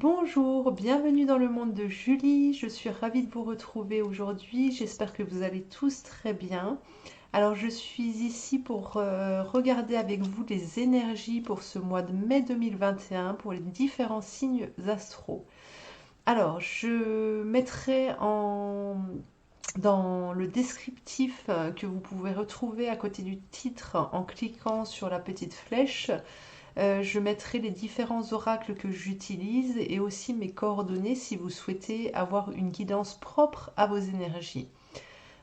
Bonjour, bienvenue dans le monde de Julie. Je suis ravie de vous retrouver aujourd'hui. J'espère que vous allez tous très bien. Alors, je suis ici pour regarder avec vous les énergies pour ce mois de mai 2021 pour les différents signes astraux. Alors, je mettrai dans le descriptif que vous pouvez retrouver à côté du titre en cliquant sur la petite flèche. Je mettrai les différents oracles que j'utilise et aussi mes coordonnées si vous souhaitez avoir une guidance propre à vos énergies.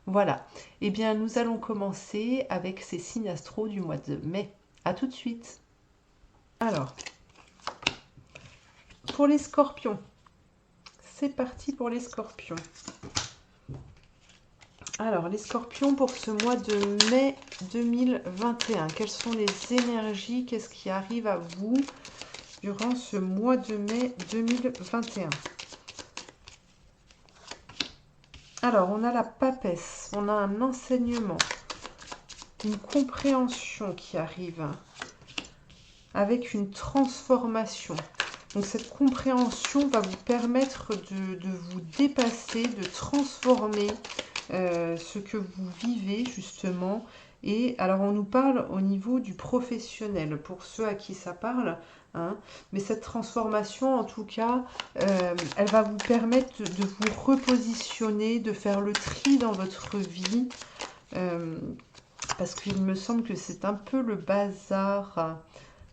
Voilà. Eh bien, nous allons commencer avec ces signes astraux du mois de mai. À tout de suite. Alors, pour les scorpions, c'est parti pour les scorpions. Alors, les scorpions pour ce mois de mai 2021, quelles sont les énergies? Qu'est-ce qui arrive à vous durant ce mois de mai 2021? Alors, on a la papesse, on a un enseignement, une compréhension qui arrive avec une transformation. Donc, cette compréhension va vous permettre de vous dépasser, de transformer ce que vous vivez justement. Et alors, on nous parle au niveau du professionnel, pour ceux à qui ça parle. Hein, mais cette transformation, en tout cas, elle va vous permettre de vous repositionner, de faire le tri dans votre vie. Parce qu'il me semble que c'est un peu le bazar.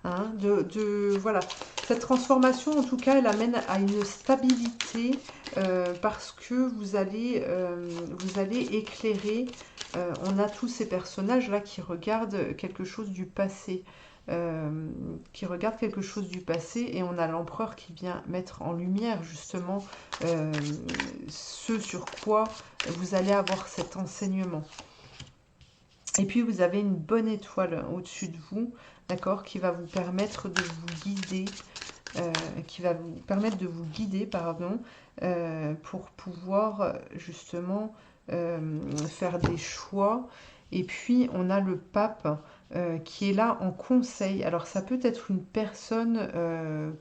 Hein, voilà. Cette transformation, en tout cas, elle amène à une stabilité parce que vous allez éclairer. On a tous ces personnages-là qui regardent quelque chose du passé. Et on a l'empereur qui vient mettre en lumière justement ce sur quoi vous allez avoir cet enseignement. Et puis vous avez une bonne étoile au-dessus de vous, d'accord, qui va vous permettre de vous guider, pour pouvoir justement faire des choix. Et puis on a le pape qui est là en conseil. Alors ça peut être une personne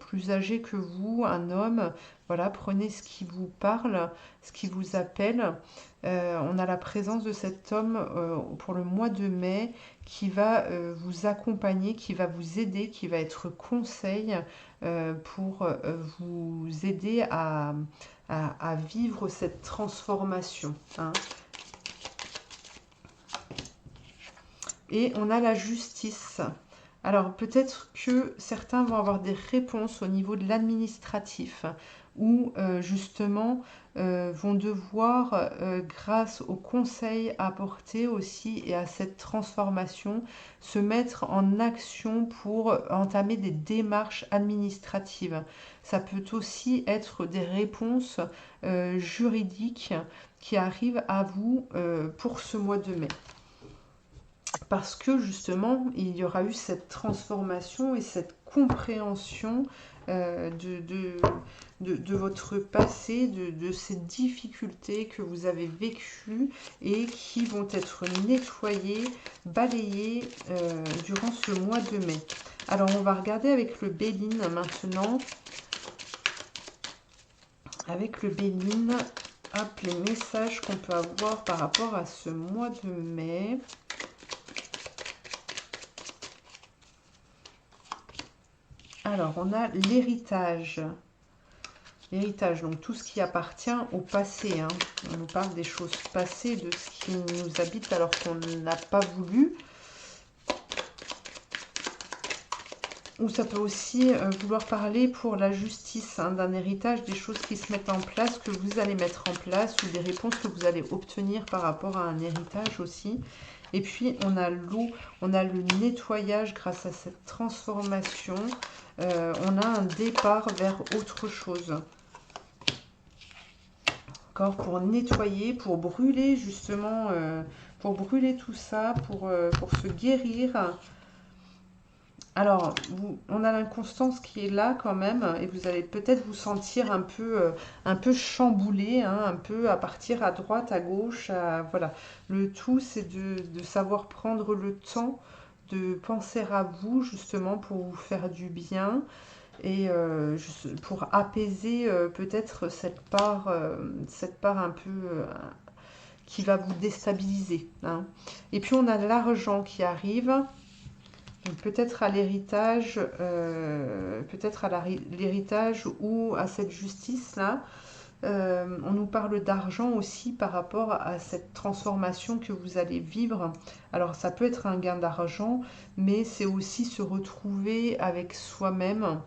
plus âgée que vous, un homme. Voilà, prenez ce qui vous parle, ce qui vous appelle. On a la présence de cet homme pour le mois de mai qui va vous accompagner, qui va vous aider, qui va être conseil pour vous aider à vivre cette transformation. Hein. Et on a la justice. Alors peut-être que certains vont avoir des réponses au niveau de l'administratif ou justement vont devoir, grâce aux conseils apportés aussi et à cette transformation, se mettre en action pour entamer des démarches administratives. Ça peut aussi être des réponses juridiques qui arrivent à vous pour ce mois de mai. Parce que justement, il y aura eu cette transformation et cette compréhension de votre passé, de ces difficultés que vous avez vécues et qui vont être nettoyées, balayées durant ce mois de mai. Alors, on va regarder avec le Béline maintenant. Avec le Béline, hop, les messages qu'on peut avoir par rapport à ce mois de mai. Alors, on a l'héritage. L'héritage, donc tout ce qui appartient au passé. Hein. On nous parle des choses passées, de ce qui nous habite alors qu'on n'a pas voulu. Ou ça peut aussi vouloir parler pour la justice, hein, d'un héritage, des choses qui se mettent en place, que vous allez mettre en place, ou des réponses que vous allez obtenir par rapport à un héritage aussi. Et puis, on a l'eau, on a le nettoyage grâce à cette transformation. On a un départ vers autre chose. D'accord, pour nettoyer, pour brûler justement, pour brûler tout ça, pour se guérir. Alors, on a l'inconstance qui est là quand même, et vous allez peut-être vous sentir un peu chamboulé, hein, un peu à partir à droite, à gauche. Voilà. Le tout, c'est de savoir prendre le temps de penser à vous, justement, pour vous faire du bien. et pour apaiser peut-être cette part un peu qui va vous déstabiliser, hein. Et puis on a l'argent qui arrive, peut-être à l'héritage, ou à cette justice-là. On nous parle d'argent aussi par rapport à cette transformation que vous allez vivre. Alors ça peut être un gain d'argent, mais c'est aussi se retrouver avec soi-même.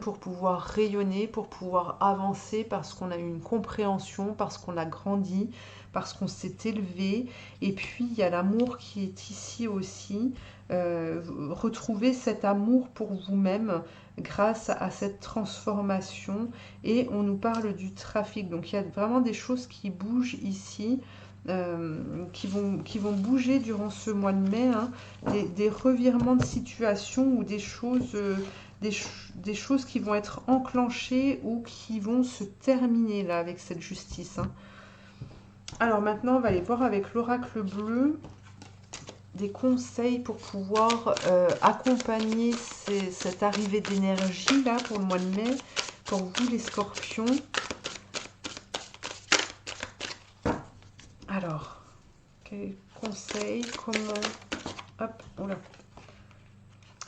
Pour pouvoir rayonner, pour pouvoir avancer, parce qu'on a eu une compréhension, parce qu'on a grandi, parce qu'on s'est élevé. Et puis il y a l'amour qui est ici aussi. Retrouver cet amour pour vous-même grâce à cette transformation. Et on nous parle du trafic. Donc il y a vraiment des choses qui bougent ici. Qui vont bouger durant ce mois de mai, hein, des revirements de situation ou des choses qui vont être enclenchées ou qui vont se terminer là avec cette justice, hein. Alors maintenant, on va aller voir avec l'oracle bleu des conseils pour pouvoir accompagner cette arrivée d'énergie là pour le mois de mai, pour vous les scorpions. Alors, quel conseil, comment... Hop, oula.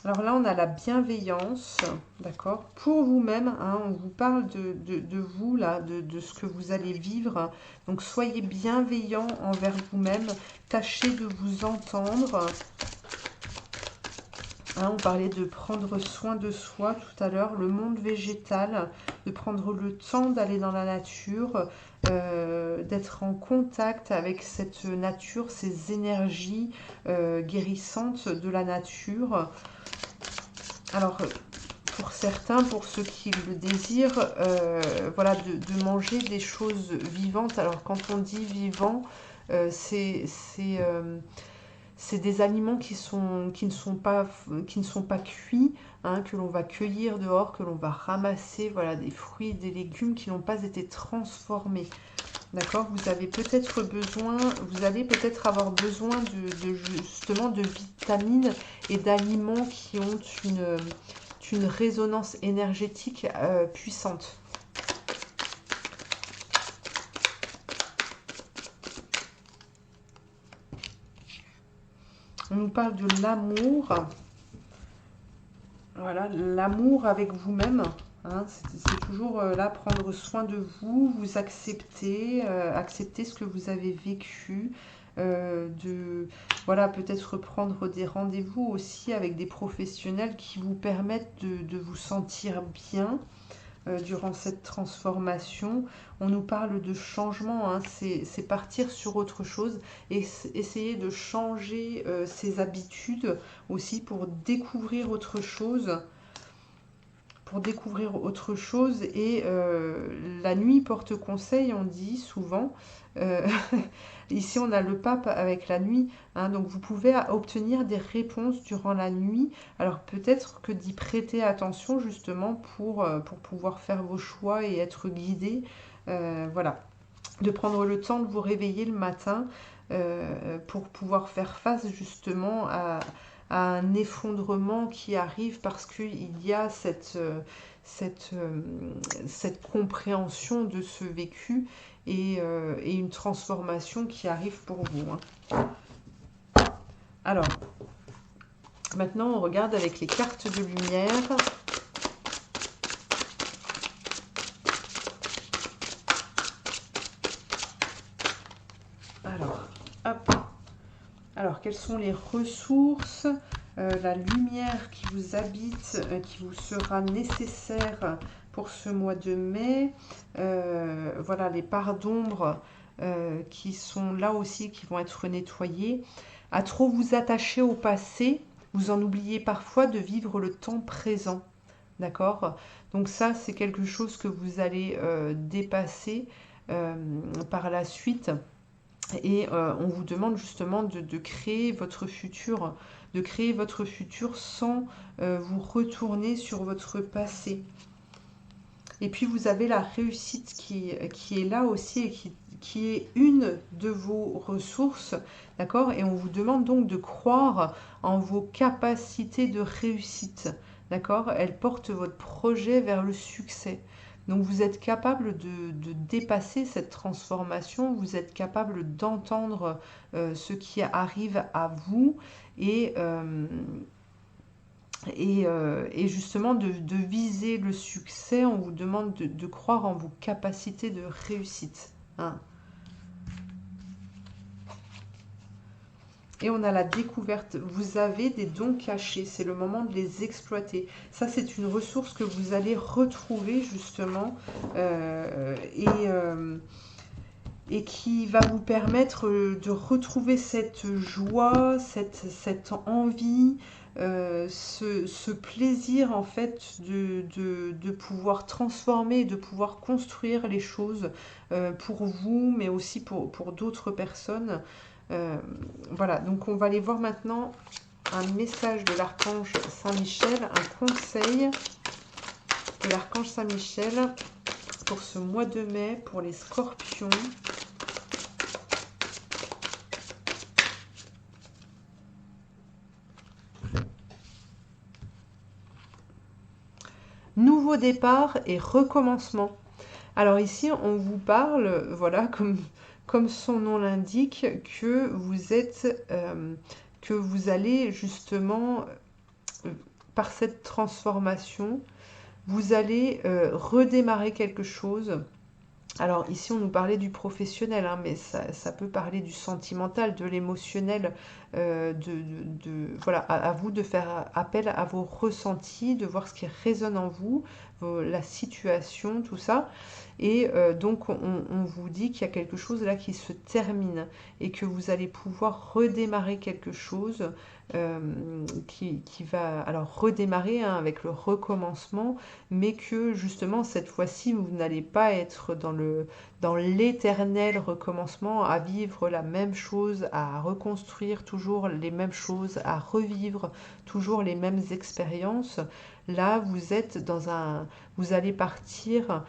Alors là, on a la bienveillance, d'accord, pour vous-même, hein, on vous parle de vous, là, de ce que vous allez vivre. Donc, soyez bienveillant envers vous-même, tâchez de vous entendre. Hein, on parlait de prendre soin de soi tout à l'heure, le monde végétal, de prendre le temps d'aller dans la nature, d'être en contact avec cette nature, ces énergies guérissantes de la nature. Alors, pour certains, pour ceux qui le désirent, voilà, de manger des choses vivantes. Alors, quand on dit vivant, c'est des aliments qui ne sont pas cuits, hein, que l'on va cueillir dehors, que l'on va ramasser, voilà, des fruits, des légumes qui n'ont pas été transformés. D'accord, vous allez peut-être avoir besoin justement de vitamines et d'aliments qui ont une résonance énergétique puissante. On nous parle de l'amour. Voilà, l'amour avec vous-même. Hein, c'est toujours là, prendre soin de vous, vous accepter, accepter ce que vous avez vécu. Voilà, peut-être prendre des rendez-vous aussi avec des professionnels qui vous permettent de vous sentir bien. Durant cette transformation, on nous parle de changement, hein, c'est partir sur autre chose et essayer de changer ses habitudes aussi pour découvrir autre chose. Et la nuit porte conseil, on dit souvent. Ici on a le pape avec la nuit, hein, donc vous pouvez obtenir des réponses durant la nuit. Alors peut-être que d'y prêter attention justement pour pouvoir faire vos choix et être guidé. Voilà, de prendre le temps de vous réveiller le matin pour pouvoir faire face justement à un effondrement qui arrive parce qu'il y a cette compréhension de ce vécu et une transformation qui arrive pour vous, hein. Alors, maintenant on regarde avec les cartes de lumière. Alors, hop. Alors, quelles sont les ressources, la lumière qui vous habite, qui vous sera nécessaire pour ce mois de mai. Voilà, les parts d'ombre qui sont là aussi, qui vont être nettoyées. À trop vous attacher au passé, vous en oubliez parfois de vivre le temps présent. D'accord? Donc ça, c'est quelque chose que vous allez dépasser par la suite. Et on vous demande justement de créer votre futur, sans vous retourner sur votre passé. Et puis vous avez la réussite qui est là aussi et qui est une de vos ressources, d'accord? Et on vous demande donc de croire en vos capacités de réussite, d'accord? Elle porte votre projet vers le succès. Donc vous êtes capable de dépasser cette transformation, vous êtes capable d'entendre ce qui arrive à vous et, et justement de viser le succès. On vous demande de croire en vos capacités de réussite, hein. Et on a la découverte. Vous avez des dons cachés. C'est le moment de les exploiter. Ça, c'est une ressource que vous allez retrouver justement et qui va vous permettre de retrouver cette joie, cette envie, ce plaisir en fait de pouvoir transformer, de pouvoir construire les choses pour vous, mais aussi pour d'autres personnes. Voilà, donc on va aller voir maintenant un message de l'archange Saint-Michel, un conseil de l'archange Saint-Michel pour ce mois de mai, pour les scorpions. Nouveau départ et recommencement. Alors ici, on vous parle, voilà, comme son nom l'indique, que vous allez justement, par cette transformation, vous allez redémarrer quelque chose. Alors ici, on nous parlait du professionnel, hein, mais ça peut parler du sentimental, de l'émotionnel, voilà, à vous de faire appel à vos ressentis, de voir ce qui résonne en vous, la situation, tout ça. Et donc, on vous dit qu'il y a quelque chose là qui se termine et que vous allez pouvoir redémarrer quelque chose qui va alors redémarrer hein, avec le recommencement, mais que justement cette fois-ci vous n'allez pas être dans l'éternel recommencement, à vivre la même chose, à reconstruire toujours les mêmes choses, à revivre toujours les mêmes expériences. Là, vous allez partir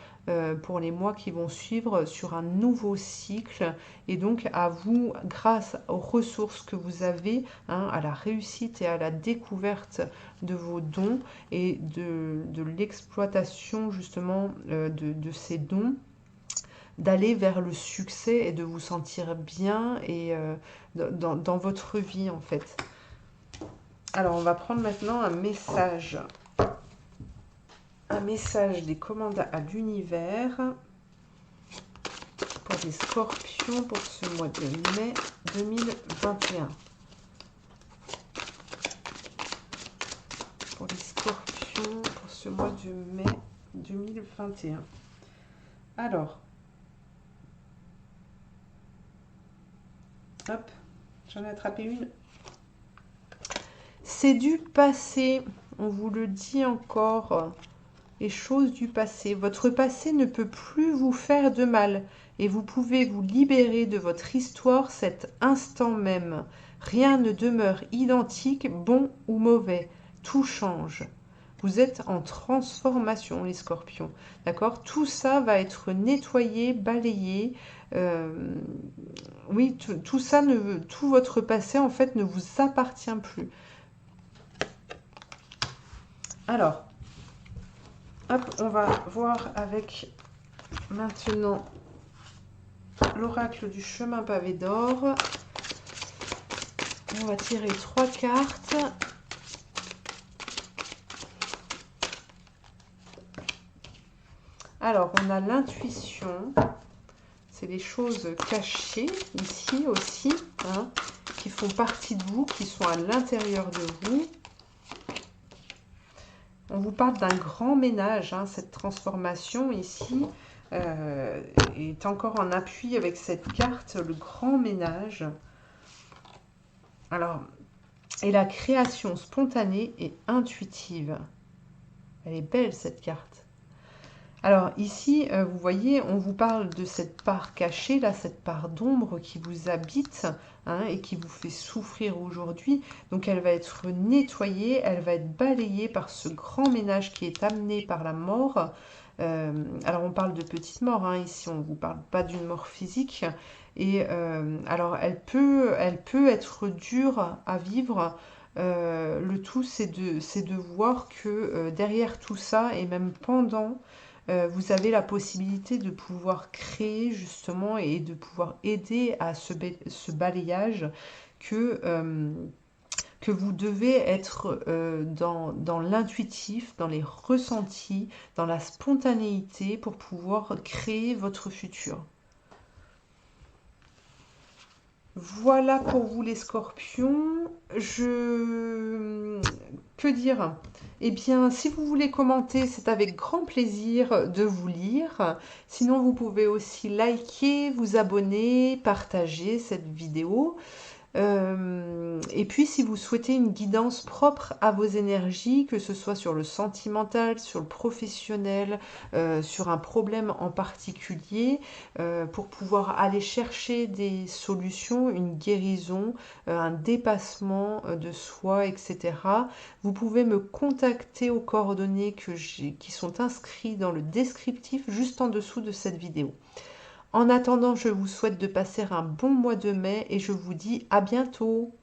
pour les mois qui vont suivre sur un nouveau cycle et donc à vous, grâce aux ressources que vous avez, hein, à la réussite et à la découverte de vos dons et de l'exploitation justement de ces dons, d'aller vers le succès et de vous sentir bien et dans votre vie en fait. Alors on va prendre maintenant un message des commandes à l'univers pour les scorpions pour ce mois de mai 2021. Pour les scorpions pour ce mois de mai 2021. Alors, hop, j'en ai attrapé une. C'est du passé, on vous le dit encore. Les choses du passé. Votre passé ne peut plus vous faire de mal et vous pouvez vous libérer de votre histoire cet instant même. Rien ne demeure identique, bon ou mauvais. Tout change. Vous êtes en transformation, les scorpions. D'accord? Tout ça va être nettoyé, balayé. Oui, tout ça, tout votre passé, en fait, ne vous appartient plus. Alors, hop, on va voir avec maintenant l'oracle du chemin pavé d'or. On va tirer 3 cartes. Alors, on a l'intuition. C'est les choses cachées ici aussi, hein, qui font partie de vous, qui sont à l'intérieur de vous. On vous parle d'un grand ménage, hein, cette transformation ici est encore en appui avec cette carte, le grand ménage. Alors, et la création spontanée et intuitive. Elle est belle cette carte. Alors ici, vous voyez, on vous parle de cette part cachée, là, cette part d'ombre qui vous habite hein, et qui vous fait souffrir aujourd'hui. Donc elle va être nettoyée, elle va être balayée par ce grand ménage qui est amené par la mort. Alors on parle de petite mort, hein, ici, on ne vous parle pas d'une mort physique. Et alors elle peut être dure à vivre. Le tout, c'est de voir que derrière tout ça, et même pendant, vous avez la possibilité de pouvoir créer justement et de pouvoir aider à ce balayage que, euh, que vous devez être dans l'intuitif, dans les ressentis, dans la spontanéité pour pouvoir créer votre futur. Voilà pour vous les scorpions. Que dire? Eh bien, si vous voulez commenter, c'est avec grand plaisir de vous lire. Sinon, vous pouvez aussi liker, vous abonner, partager cette vidéo. Et puis, si vous souhaitez une guidance propre à vos énergies, que ce soit sur le sentimental, sur le professionnel, sur un problème en particulier, pour pouvoir aller chercher des solutions, une guérison, un dépassement de soi, etc., vous pouvez me contacter aux coordonnées qui sont inscrites dans le descriptif juste en dessous de cette vidéo. En attendant, je vous souhaite de passer un bon mois de mai et je vous dis à bientôt.